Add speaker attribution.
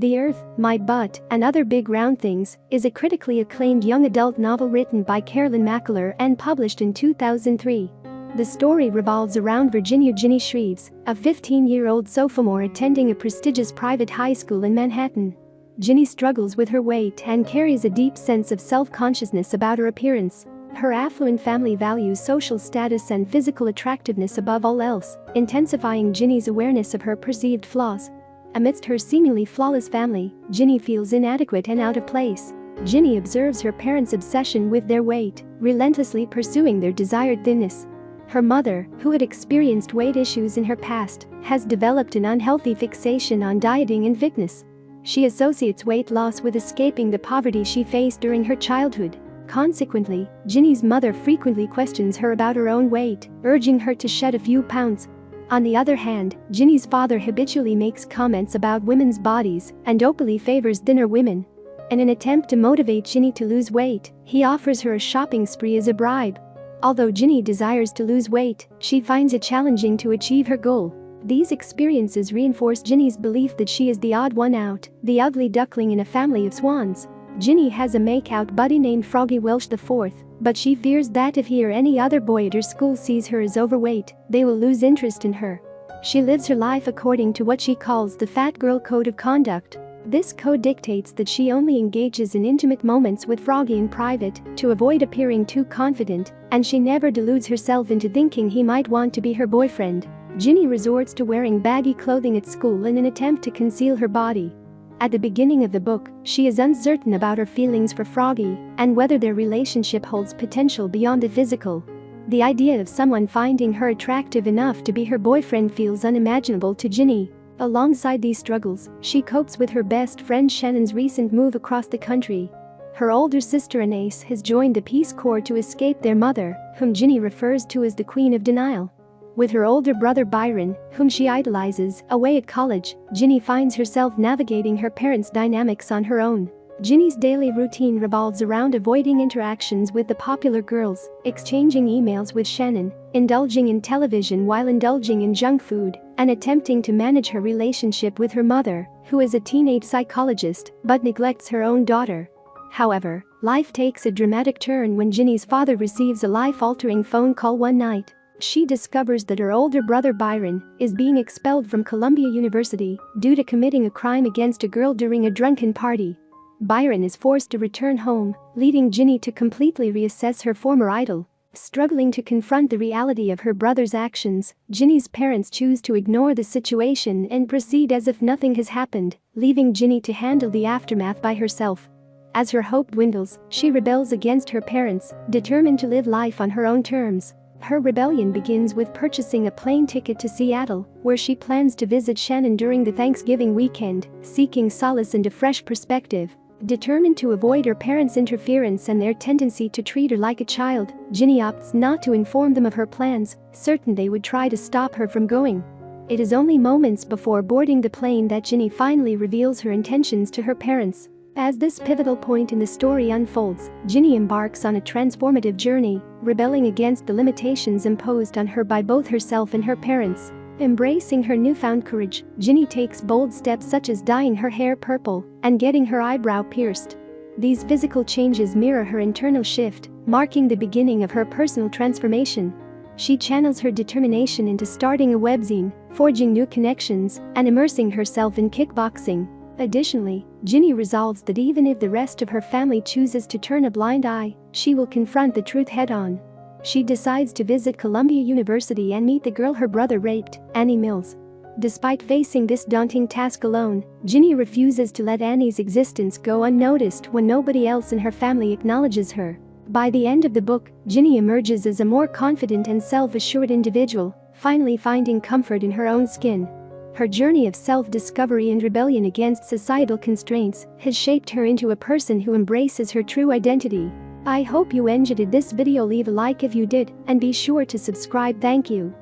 Speaker 1: The Earth, My Butt, and Other Big Round Things is a critically acclaimed young adult novel written by Carolyn Mackler and published in 2003. The story revolves around Virginia Ginny Shreves, a 15-year-old sophomore attending a prestigious private high school in Manhattan. Ginny struggles with her weight and carries a deep sense of self-consciousness about her appearance. Her affluent family values social status and physical attractiveness above all else, intensifying Ginny's awareness of her perceived flaws. Amidst her seemingly flawless family, Ginny feels inadequate and out of place. Ginny observes her parents' obsession with their weight, relentlessly pursuing their desired thinness. Her mother, who had experienced weight issues in her past, has developed an unhealthy fixation on dieting and fitness. She associates weight loss with escaping the poverty she faced during her childhood. Consequently, Ginny's mother frequently questions her about her own weight, urging her to shed a few pounds. On the other hand, Ginny's father habitually makes comments about women's bodies and openly favors thinner women. In an attempt to motivate Ginny to lose weight, he offers her a shopping spree as a bribe. Although Ginny desires to lose weight, she finds it challenging to achieve her goal. These experiences reinforce Ginny's belief that she is the odd one out, the ugly duckling in a family of swans. Ginny has a make-out buddy named Froggy Welsh IV, but she fears that if he or any other boy at her school sees her as overweight, they will lose interest in her. She lives her life according to what she calls the fat girl code of conduct. This code dictates that she only engages in intimate moments with Froggy in private to avoid appearing too confident, and she never deludes herself into thinking he might want to be her boyfriend. Ginny resorts to wearing baggy clothing at school in an attempt to conceal her body. At the beginning of the book, she is uncertain about her feelings for Froggy and whether their relationship holds potential beyond the physical. The idea of someone finding her attractive enough to be her boyfriend feels unimaginable to Ginny. Alongside these struggles, she copes with her best friend Shannon's recent move across the country. Her older sister Anais has joined the Peace Corps to escape their mother, whom Ginny refers to as the Queen of Denial. With her older brother Byron, whom she idolizes, away at college, Ginny finds herself navigating her parents' dynamics on her own. Ginny's daily routine revolves around avoiding interactions with the popular girls, exchanging emails with Shannon, indulging in television while indulging in junk food, and attempting to manage her relationship with her mother, who is a teenage psychologist but neglects her own daughter. However, life takes a dramatic turn when Ginny's father receives a life-altering phone call one night. She discovers that her older brother Byron is being expelled from Columbia University due to committing a crime against a girl during a drunken party. Byron is forced to return home, leading Ginny to completely reassess her former idol. Struggling to confront the reality of her brother's actions, Ginny's parents choose to ignore the situation and proceed as if nothing has happened, leaving Ginny to handle the aftermath by herself. As her hope dwindles, she rebels against her parents, determined to live life on her own terms. Her rebellion begins with purchasing a plane ticket to Seattle, where she plans to visit Shannon during the Thanksgiving weekend, seeking solace and a fresh perspective. Determined to avoid her parents' interference and their tendency to treat her like a child, Ginny opts not to inform them of her plans, certain they would try to stop her from going. It is only moments before boarding the plane that Ginny finally reveals her intentions to her parents. As this pivotal point in the story unfolds, Ginny embarks on a transformative journey, rebelling against the limitations imposed on her by both herself and her parents. Embracing her newfound courage, Ginny takes bold steps such as dyeing her hair purple and getting her eyebrow pierced. These physical changes mirror her internal shift, marking the beginning of her personal transformation. She channels her determination into starting a webzine, forging new connections, and immersing herself in kickboxing. Additionally, Ginny resolves that even if the rest of her family chooses to turn a blind eye, she will confront the truth head-on. She decides to visit Columbia University and meet the girl her brother raped, Annie Mills. Despite facing this daunting task alone, Ginny refuses to let Annie's existence go unnoticed when nobody else in her family acknowledges her. By the end of the book, Ginny emerges as a more confident and self-assured individual, finally finding comfort in her own skin. Her journey of self-discovery and rebellion against societal constraints has shaped her into a person who embraces her true identity. I hope you enjoyed this video. Leave a like if you did, and be sure to subscribe. Thank you.